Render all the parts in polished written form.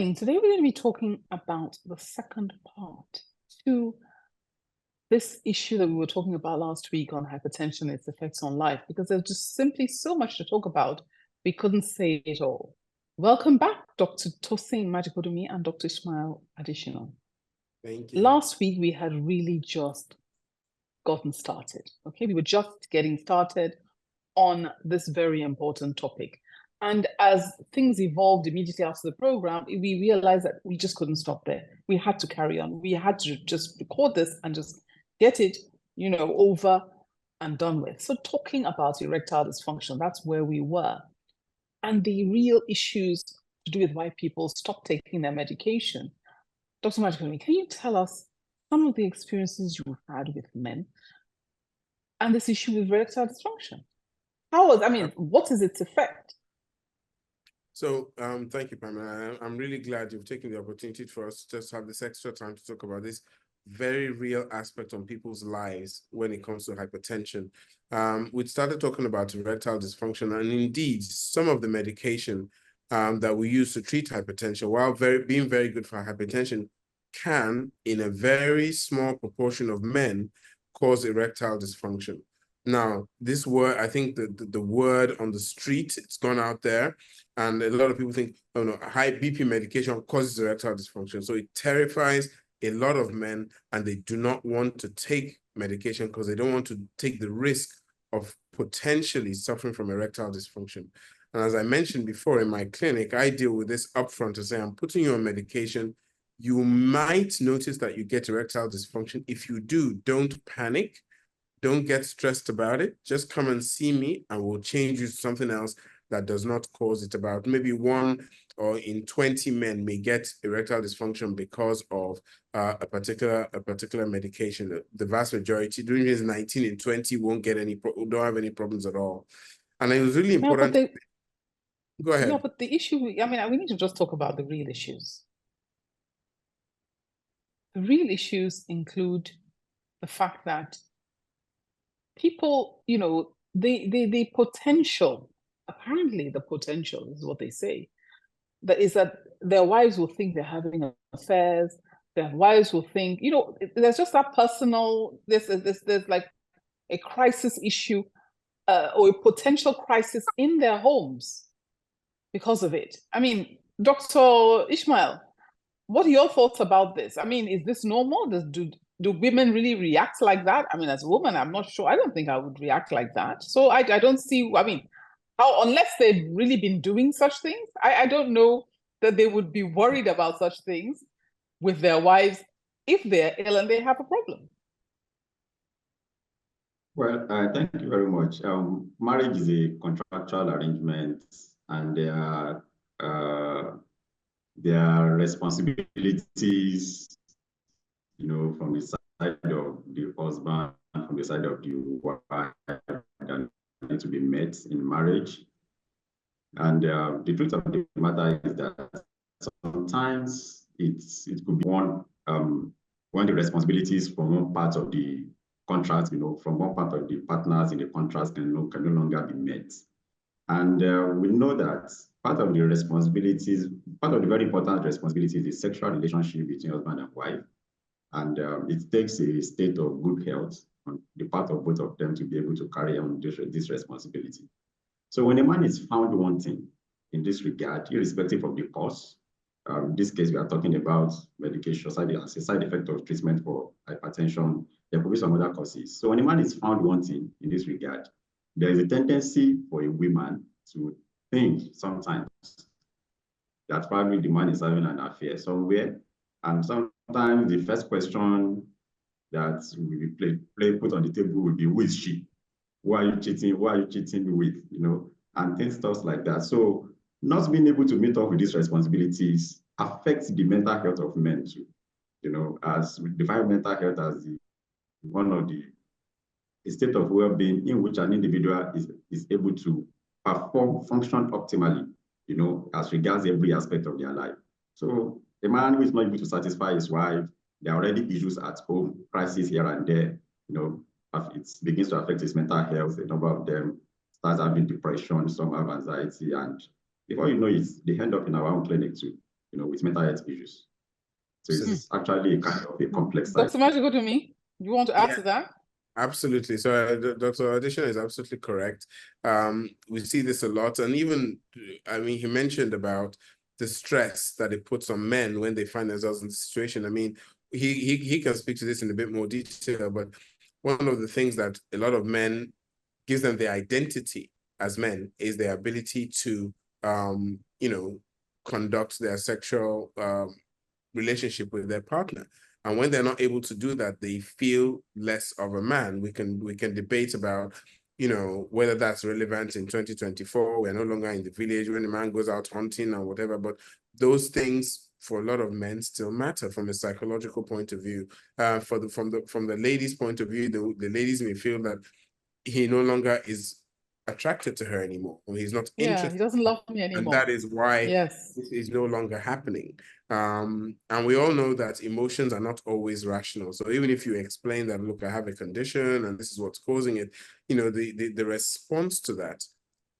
morning. Today we're going to be talking about the second part to this issue that we were talking about last week on hypertension and its effects on life, because there's just simply so much to talk about. We couldn't say it all. Welcome back, Dr. Tosin Majekodunmi and Dr. Ismail Adesina. Thank you. Last week we had really just gotten started. Okay, we were just getting started on this very important topic. And as things evolved immediately after the program, we realized that we just couldn't stop there. We had to carry on. We had to just record this and just get it, over and done with. So talking about erectile dysfunction, that's where we were. And the real issues to do with why people stop taking their medication. Dr. Majekodunmi, can you tell us some of the experiences you've had with men and this issue with erectile dysfunction? What is its effect? So thank you, Pamela. I'm really glad you've taken the opportunity for us to just have this extra time to talk about this very real aspect on people's lives when it comes to hypertension. We started talking about erectile dysfunction, and indeed, some of the medication that we use to treat hypertension, while being very good for hypertension, can, in a very small proportion of men, cause erectile dysfunction. Now, this word, I think the word on the street, it's gone out there, and a lot of people think, oh no, high BP medication causes erectile dysfunction. So it terrifies a lot of men, and they do not want to take medication because they don't want to take the risk of potentially suffering from erectile dysfunction. And as I mentioned before, in my clinic, I deal with this upfront to say, I'm putting you on medication. You might notice that you get erectile dysfunction. If you do, don't panic. Don't get stressed about it. Just come and see me and we'll change you to something else that does not cause it. About maybe 1 or in 20 men may get erectile dysfunction because of a particular medication. The vast majority, during this 19 in 20, don't have any problems at all. And it was really important. Go ahead. Yeah, but the issue, we need to just talk about the real issues. The real issues include the fact that people, the potential, apparently the potential is what they say, that their wives will think they're having affairs, their wives will think, there's just that personal, there's like a crisis issue or a potential crisis in their homes because of it. Dr. Ismail, what are your thoughts about this? Is this normal? Do women really react like that? As a woman, I'm not sure. I don't think I would react like that. So I don't see, how, unless they've really been doing such things, I don't know that they would be worried about such things with their wives if they're ill and they have a problem. Well, thank you very much. Marriage is a contractual arrangement, and there are responsibilities, from the side of the husband, from the side of the wife, that need to be met in marriage. And the truth of the matter is that sometimes it could be one when the responsibilities from one part of the contract, from one part of the partners in the contract can no longer be met. And we know that part of the very important responsibilities is the sexual relationship between husband and wife. And it takes a state of good health on the part of both of them to be able to carry on this responsibility. So when a man is found wanting in this regard, irrespective of the cause, in this case, we are talking about medication, as a side effect of treatment for hypertension. There could be some other causes. So when a man is found wanting in this regard, there is a tendency for a woman to think sometimes that probably the man is having an affair somewhere. And sometimes the first question that will be put on the table will be, who is she? Who are you cheating? Who are you cheating with? And things, stuff like that. So not being able to meet up with these responsibilities affects the mental health of men too. As we define mental health as one of the state of well-being in which an individual is able to function optimally, as regards every aspect of their life. So a man who is not able to satisfy his wife, there are already issues at home, crises here and there, it begins to affect his mental health. A number of them start having depression, some have anxiety, and before you know it, they end up in our own clinic too. with mental health issues. So it's actually a kind of a complex side. Dr. Majekodunmi, you want to add to that? Absolutely. So Dr. Adesina is absolutely correct. We see this a lot. And even, I mean, he mentioned about the stress that it puts on men when they find themselves in the situation. I mean, he can speak to this in a bit more detail, but one of the things that a lot of men gives them their identity as men is their ability to, conduct their sexual relationship with their partner. And when they're not able to do that, they feel less of a man. We can debate about, whether that's relevant in 2024. We're no longer in the village when the man goes out hunting or whatever, but those things for a lot of men still matter from a psychological point of view. From the ladies' point of view, the ladies may feel that he no longer is attracted to her anymore, or he's not interested. He doesn't love me anymore. And that is why this is no longer happening. And we all know that emotions are not always rational. So even if you explain that, look, I have a condition and this is what's causing it, the response to that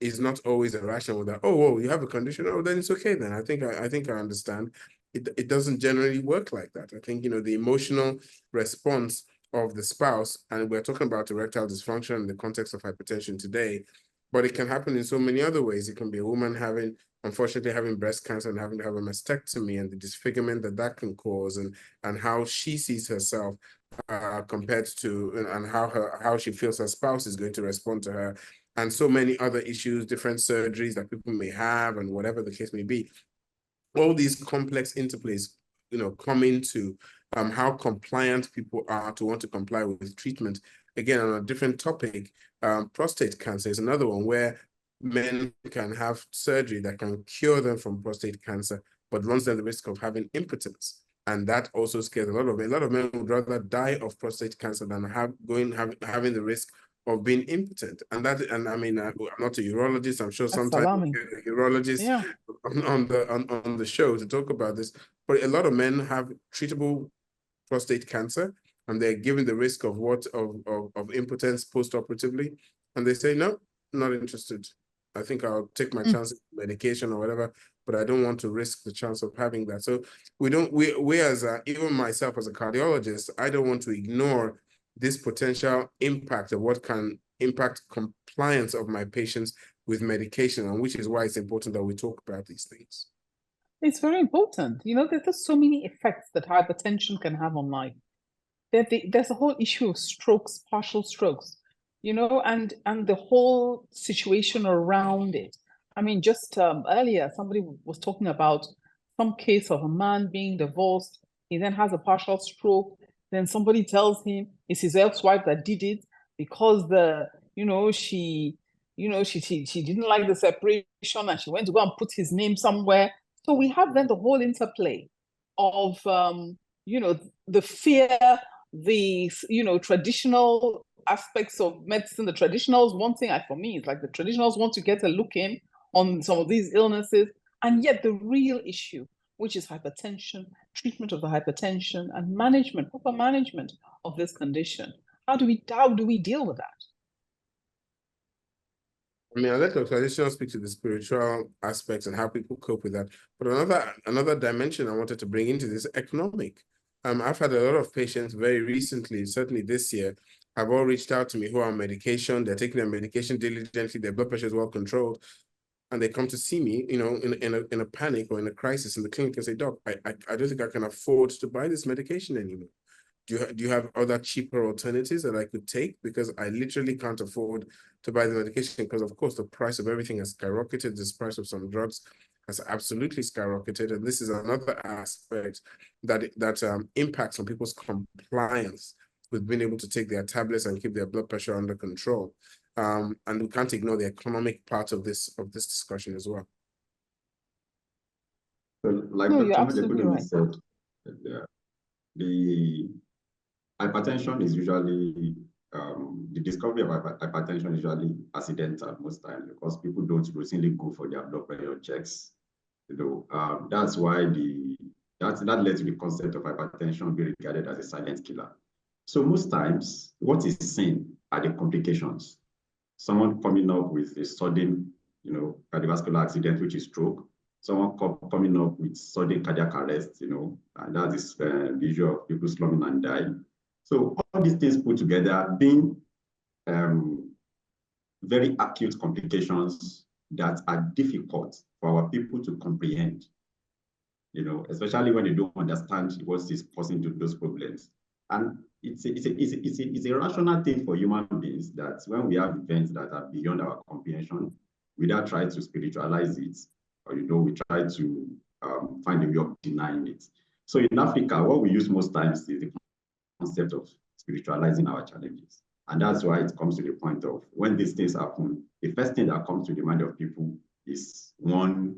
is not always irrational. That, oh, whoa, you have a condition. Oh, then it's okay. Then I think I understand. It doesn't generally work like that. I think the emotional response of the spouse, and we're talking about erectile dysfunction in the context of hypertension today, but it can happen in so many other ways. It can be a woman unfortunately having breast cancer and having to have a mastectomy, and the disfigurement that can cause, and how she sees herself compared to, and how she feels her spouse is going to respond to her, and so many other issues, different surgeries that people may have, and whatever the case may be. All these complex interplays, come into how compliant people are to want to comply with treatment. Again, on a different topic, prostate cancer is another one where men can have surgery that can cure them from prostate cancer, but runs them the risk of having impotence. And that also scares a lot of men. A lot of men would rather die of prostate cancer than having the risk of being impotent. And I mean, I'm not a urologist. I'm sure sometimes a urologist on the show to talk about this, but a lot of men have treatable prostate cancer, and they're given the risk of impotence post-operatively, and they say, no, not interested. I think I'll take my chances with medication or whatever, but I don't want to risk the chance of having that. So we as even myself as a cardiologist, I don't want to ignore this potential impact of what can impact compliance of my patients with medication, and which is why it's important that we talk about these things. It's very important. There's just so many effects that hypertension can have on life. There's a whole issue of strokes, partial strokes, and the whole situation around it. I mean, just earlier, somebody was talking about some case of a man being divorced. He then has a partial stroke. Then somebody tells him it's his ex-wife that did it because she didn't like the separation and she went to go and put his name somewhere. So we have then the whole interplay of the fear, the traditional aspects of medicine. The traditionals, one thing for me is like the traditionals want to get a look in on some of these illnesses, and yet the real issue, which is hypertension, treatment of the hypertension, and proper management of this condition. How do we deal with that? I mean, I'll let Dr. Adesina speak to the spiritual aspects and how people cope with that. But another dimension I wanted to bring into this economic. I've had a lot of patients very recently, certainly this year, have all reached out to me who are on medication. They're taking their medication diligently. Their blood pressure is well controlled. And they come to see me, in a panic or in a crisis in the clinic and say, Doc, I don't think I can afford to buy this medication anymore. Do you have other cheaper alternatives that I could take? Because I literally can't afford to buy the medication because, of course, the price of everything has skyrocketed. The price of some drugs has absolutely skyrocketed. And this is another aspect that impacts on people's compliance with being able to take their tablets and keep their blood pressure under control. And we can't ignore the economic part of this discussion as well. So, like Dr. Majekodunmi said, the hypertension is usually, the discovery of hypertension is usually accidental most times because people don't routinely go for their blood pressure checks. That's why that led to the concept of hypertension being regarded as a silent killer. So most times, what is seen are the complications. Someone coming up with a sudden, cardiovascular accident, which is stroke, someone coming up with sudden cardiac arrest, and that is visual of people slumping and dying. So all these things put together, being very acute complications that are difficult for our people to comprehend, especially when they don't understand what is causing those problems. And it's a rational thing for human beings that when we have events that are beyond our comprehension, we don't try to spiritualize it, or we try to find a way of denying it. So in Africa, what we use most times is the concept of spiritualizing our challenges. And that's why it comes to the point of when these things happen, the first thing that comes to the mind of people is one,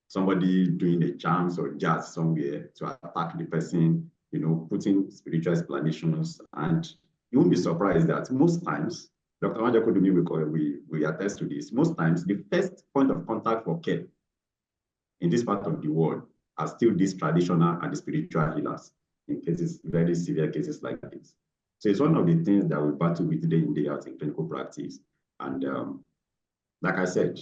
somebody doing a chant or jazz somewhere to attack the person, putting spiritual explanations. And you won't be surprised that most times, Dr. Majekodunmi, we attest to this, most times the first point of contact for care in this part of the world are still these traditional and the spiritual healers in cases, very severe cases like this. So it's one of the things that we battle with day in, day out in clinical practice. And like I said,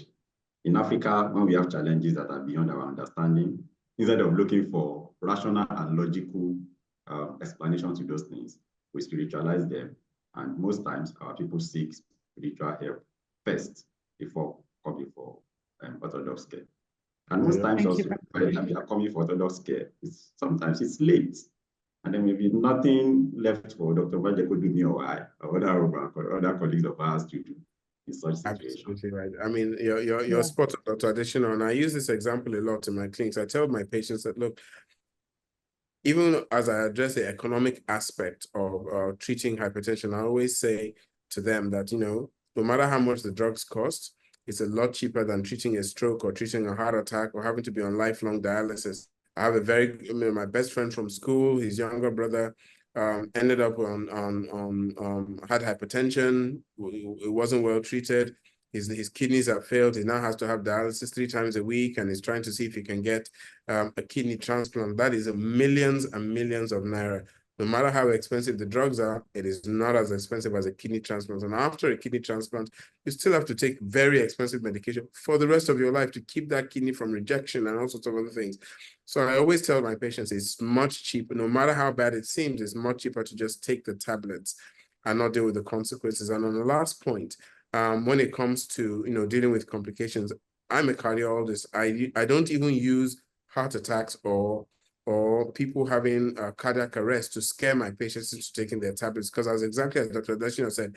in Africa, when we have challenges that are beyond our understanding, instead of looking for rational and logical explanations to those things, we spiritualize them. And most times, our people seek spiritual help first before coming for orthodox care. And most times also, when they are coming for orthodox care, sometimes it's late. And there may be nothing left for Dr. Majekodunmi or I or other colleagues of ours to do in such situations. Absolutely right. I mean, you're spot on, Dr. Adesina, and I use this example a lot in my clinics. I tell my patients that, look, even as I address the economic aspect of treating hypertension, I always say to them that, no matter how much the drugs cost, it's a lot cheaper than treating a stroke or treating a heart attack or having to be on lifelong dialysis. I have my best friend from school, his younger brother, ended up had hypertension. It wasn't well treated. His kidneys have failed. He now has to have dialysis 3 times a week, and he's trying to see if he can get a kidney transplant. That is millions and millions of naira. No matter how expensive the drugs are, it is not as expensive as a kidney transplant. And after a kidney transplant, you still have to take very expensive medication for the rest of your life to keep that kidney from rejection and all sorts of other things. So I always tell my patients it's much cheaper, no matter how bad it seems, it's much cheaper to just take the tablets and not deal with the consequences. And on the last point, when it comes to dealing with complications, I'm a cardiologist. I don't even use heart attacks or people having cardiac arrest to scare my patients into taking their tablets, because as exactly as Dr. Adesina said,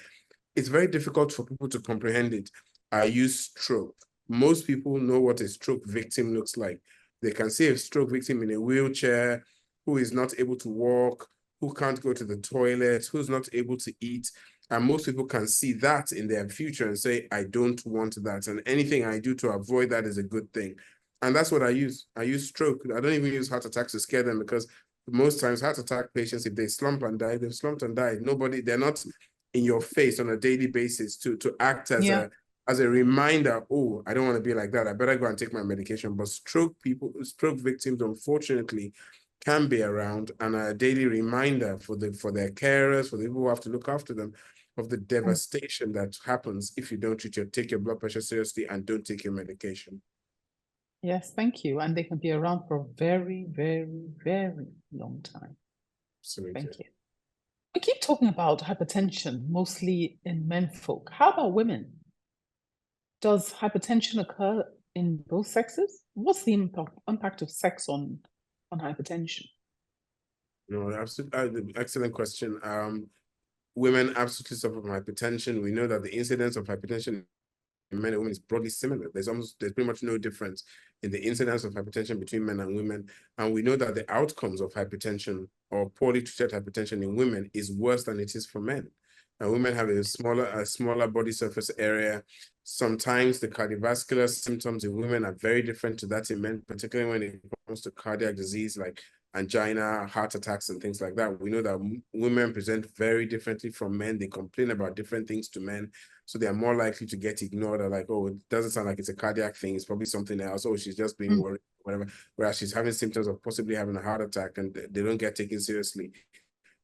it's very difficult for people to comprehend it. I use stroke. Most people know what a stroke victim looks like. They can see a stroke victim in a wheelchair, who is not able to walk, who can't go to the toilet, who's not able to eat. And most people can see that in their future and say, I don't want that. And anything I do to avoid that is a good thing. And that's what I use. I use stroke. I don't even use heart attacks to scare them, because most times heart attack patients, if they slump and die, they've slumped and died. They're not in your face on a daily basis to act as a reminder, oh, I don't want to be like that. I better go and take my medication. But stroke victims, unfortunately, can be around and a daily reminder for their carers, for the people who have to look after them, of the devastation that happens if you don't take your blood pressure seriously and don't take your medication. Yes, thank you. And they can be around for a very, very, very long time. Absolutely. Thank you. We keep talking about hypertension, mostly in men folk. How about women? Does hypertension occur in both sexes? What's the impact of sex on hypertension? No, absolutely. Excellent question. Women absolutely suffer from hypertension. We know that the incidence of hypertension in men and women is broadly similar. There's pretty much no difference in the incidence of hypertension between men and women. And we know that the outcomes of hypertension or poorly treated hypertension in women is worse than it is for men. And women have a smaller body surface area. Sometimes the cardiovascular symptoms in women are very different to that in men, particularly when it comes to cardiac disease like angina, heart attacks, and things like that. We know that women present very differently from men. They complain about different things to men. So they are more likely to get ignored, or like, oh, it doesn't sound like it's a cardiac thing. It's probably something else. Oh, she's just being worried, whatever. Whereas she's having symptoms of possibly having a heart attack, and they don't get taken seriously.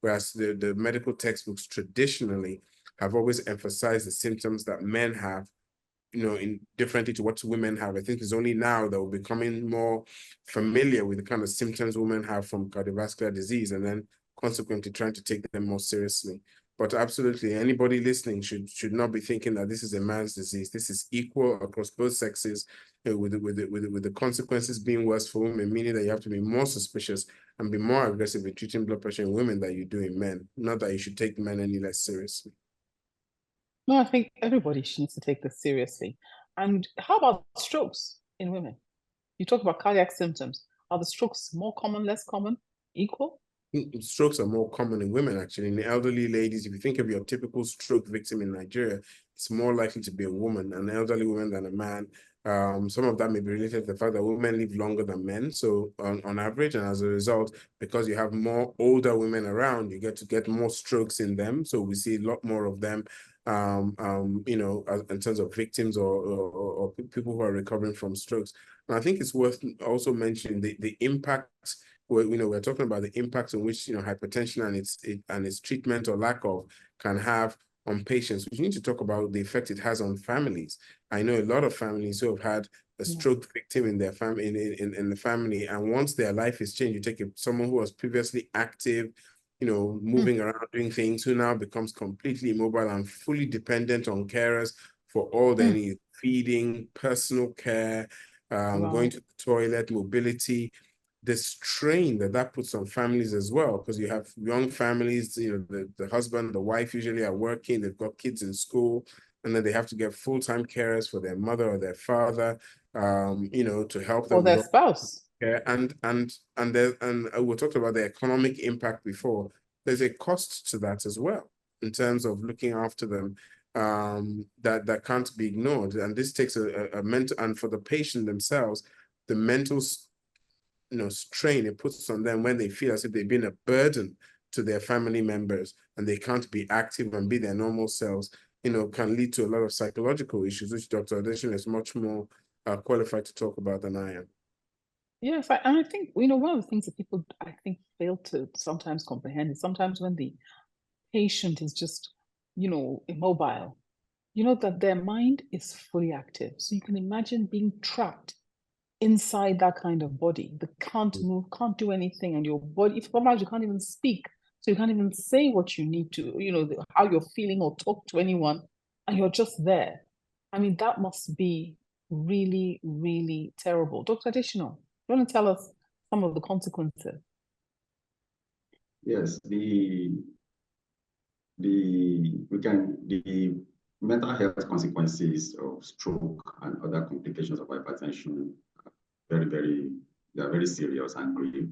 Whereas the medical textbooks traditionally have always emphasized the symptoms that men have in differently to what women have. I think it's only now that we're becoming more familiar with the kind of symptoms women have from cardiovascular disease, and then consequently trying to take them more seriously. But absolutely, anybody listening should not be thinking that this is a man's disease. This is equal across both sexes, with the consequences being worse for women, meaning that you have to be more suspicious and be more aggressive in treating blood pressure in women than you do in men. Not that you should take men any less seriously. No, I think everybody needs to take this seriously. And how about strokes in women? You talk about cardiac symptoms. Are the strokes more common, less common, equal? Strokes are more common in women, actually. In the elderly ladies, if you think of your typical stroke victim in Nigeria, it's more likely to be a woman, an elderly woman, than a man. Some of that may be related to the fact that women live longer than men, so on average, and as a result, because you have more older women around, you get more strokes in them. So we see a lot more of them, in terms of victims or people who are recovering from strokes. And I think it's worth also mentioning the impact. We're talking about the impact on which hypertension and its treatment or lack of can have on patients. We need to talk about the effect it has on families. I know a lot of families who have had a stroke victim in their family, in the family, and once their life is changed, you take someone who was previously active, moving around, doing things, who now becomes completely immobile and fully dependent on carers for all their needs, feeding, personal care, going to the toilet, mobility. The strain that puts on families as well, because you have young families, the husband, the wife usually are working, they've got kids in school, and then they have to get full-time carers for their mother or their father, to help them. Or their spouse. Yeah, and we talked about the economic impact before. There's a cost to that as well, in terms of looking after them, that can't be ignored. And this takes a mental, and for the patient themselves, the mental strain it puts on them when they feel as if they've been a burden to their family members and they can't be active and be their normal selves, can lead to a lot of psychological issues, which Dr. Adesina is much more qualified to talk about than I am. Yes, and I think, one of the things that people, I think, fail to sometimes comprehend is sometimes when the patient is just, immobile, that their mind is fully active. So you can imagine being trapped inside that kind of body that can't move, can't do anything, and your body, if sometimes you can't even speak, so you can't even say what you need to, how you're feeling or talk to anyone, and you're just there. I mean, that must be really, really terrible. Dr. Adesina, you want to tell us some of the consequences? Yes, the mental health consequences of stroke and other complications of hypertension are they are very serious and grave.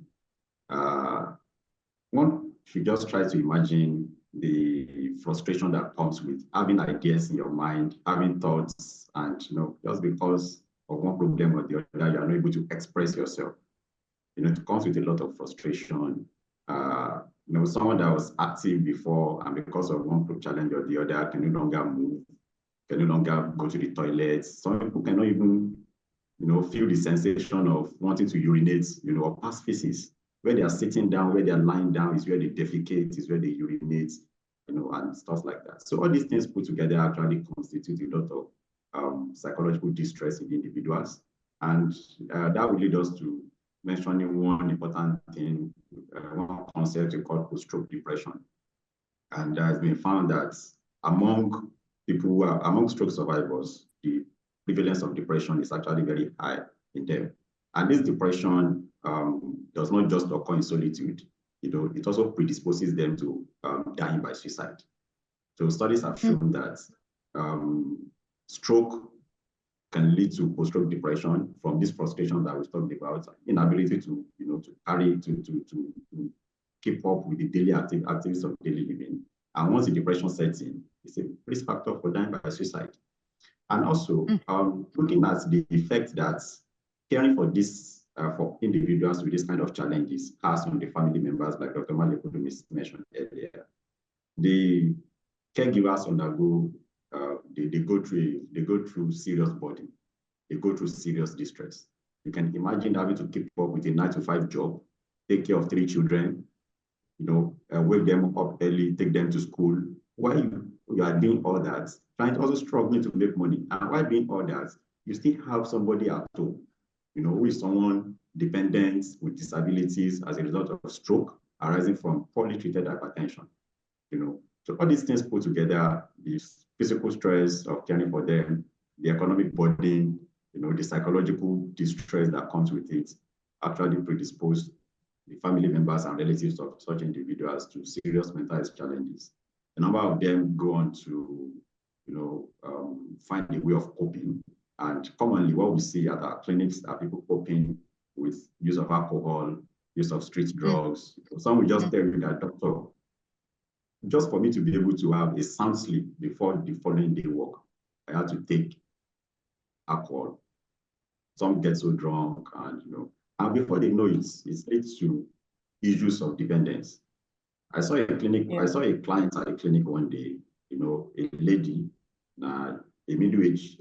One should just try to imagine the frustration that comes with having ideas in your mind, having thoughts, and just because of one problem or the other, you are not able to express yourself. It comes with a lot of frustration. Someone that was active before, and because of one challenge or the other, can no longer move, can no longer go to the toilet. Some people cannot even, feel the sensation of wanting to urinate, or pass feces. Where they are sitting down, where they are lying down is where they defecate, is where they urinate, and stuff like that. So all these things put together actually constitute a lot of psychological distress in individuals. And that will lead us to mentioning one important thing, one concept we call post-stroke depression. And it has been found that among stroke survivors, the prevalence of depression is actually very high in them. And this depression does not just occur in solitude. It also predisposes them to dying by suicide. So studies have shown that stroke can lead to post-stroke depression from this frustration that we talked about, inability to keep up with the daily activities of daily living. And once the depression sets in, it's a risk factor for dying by suicide. And also looking at the effect that caring for this for individuals with this kind of challenges has on the family members, like Dr. Majekodunmi mentioned earlier. The caregivers undergo they go through serious burden, they go through serious distress. You can imagine having to keep up with a 9-to-5 job, take care of 3 children, wake them up early, take them to school, while you you are doing all that, client also struggling to make money. And while doing all that, you still have somebody at home, who is someone dependent with disabilities as a result of stroke arising from poorly treated hypertension. So all these things put together, the physical stress of caring for them, the economic burden, the psychological distress that comes with it, actually predispose the family members and relatives of such individuals to serious mental health challenges. A number of them go on to, find a way of coping. And commonly, what we see at our clinics are people coping with use of alcohol, use of street drugs. Some will just tell you that, doctor, just for me to be able to have a sound sleep before the following day work, I had to take alcohol. Some get so drunk, and before they know it, it leads to issues of dependence. I saw a clinic, I saw a client at a clinic one day, a lady, a middle-aged,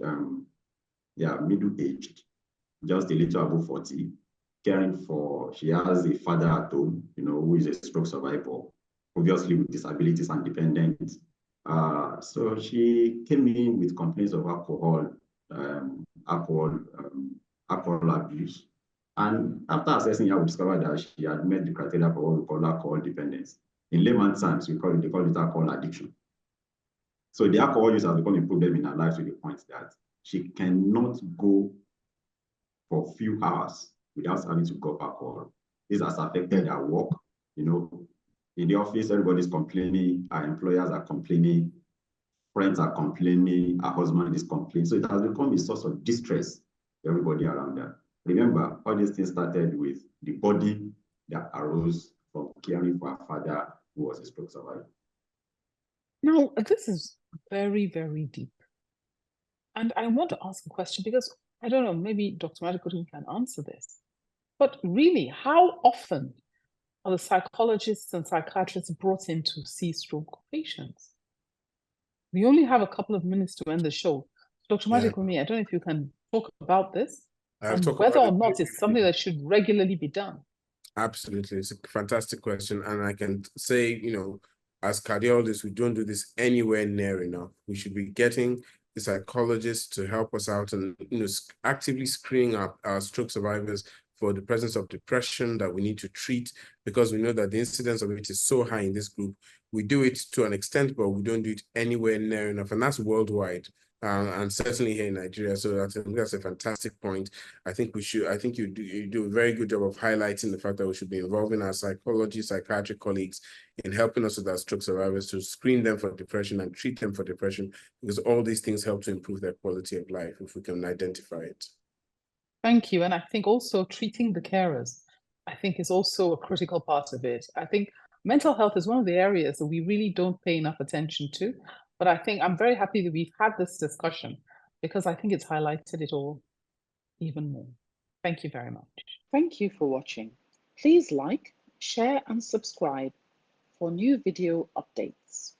middle-aged, just a little above 40, caring for, she has a father at home, who is a stroke survivor, obviously with disabilities and dependence. So she came in with complaints of alcohol abuse. And after assessing her, we discovered that she had met the criteria for what we call alcohol dependence. In layman's terms, they call it alcohol addiction. So the alcohol use has become a problem in her life to the point that she cannot go for a few hours without having to go alcohol. This has affected her work. In the office, everybody's complaining, our employers are complaining, friends are complaining, our husband is complaining. So it has become a source of distress to everybody around her. Remember, all these things started with the body that arose from caring for her father, who was a stroke survivor. Now, this is very, very deep. And I want to ask a question because, I don't know, maybe Dr. Majekodunmi can answer this. But really, how often are the psychologists and psychiatrists brought in to see stroke patients? We only have a couple of minutes to end the show. Dr. Majekodunmi, I don't know if you can talk about this and whether or not it's something that should regularly be done. Absolutely. It's a fantastic question. And I can say, as cardiologists, we don't do this anywhere near enough. We should be getting the psychologists to help us out and, actively screening our stroke survivors for the presence of depression that we need to treat, because we know that the incidence of it is so high in this group. We do it to an extent, but we don't do it anywhere near enough. And that's worldwide. And certainly here in Nigeria. So I think that's a fantastic point. I think you do a very good job of highlighting the fact that we should be involving our psychiatric colleagues in helping us with our stroke survivors to screen them for depression and treat them for depression, because all these things help to improve their quality of life if we can identify it. Thank you. And I think also treating the carers, I think, is also a critical part of it. I think mental health is one of the areas that we really don't pay enough attention to. But I think I'm very happy that we've had this discussion because I think it's highlighted it all even more. Thank you very much. Thank you for watching. Please like, share, and subscribe for new video updates.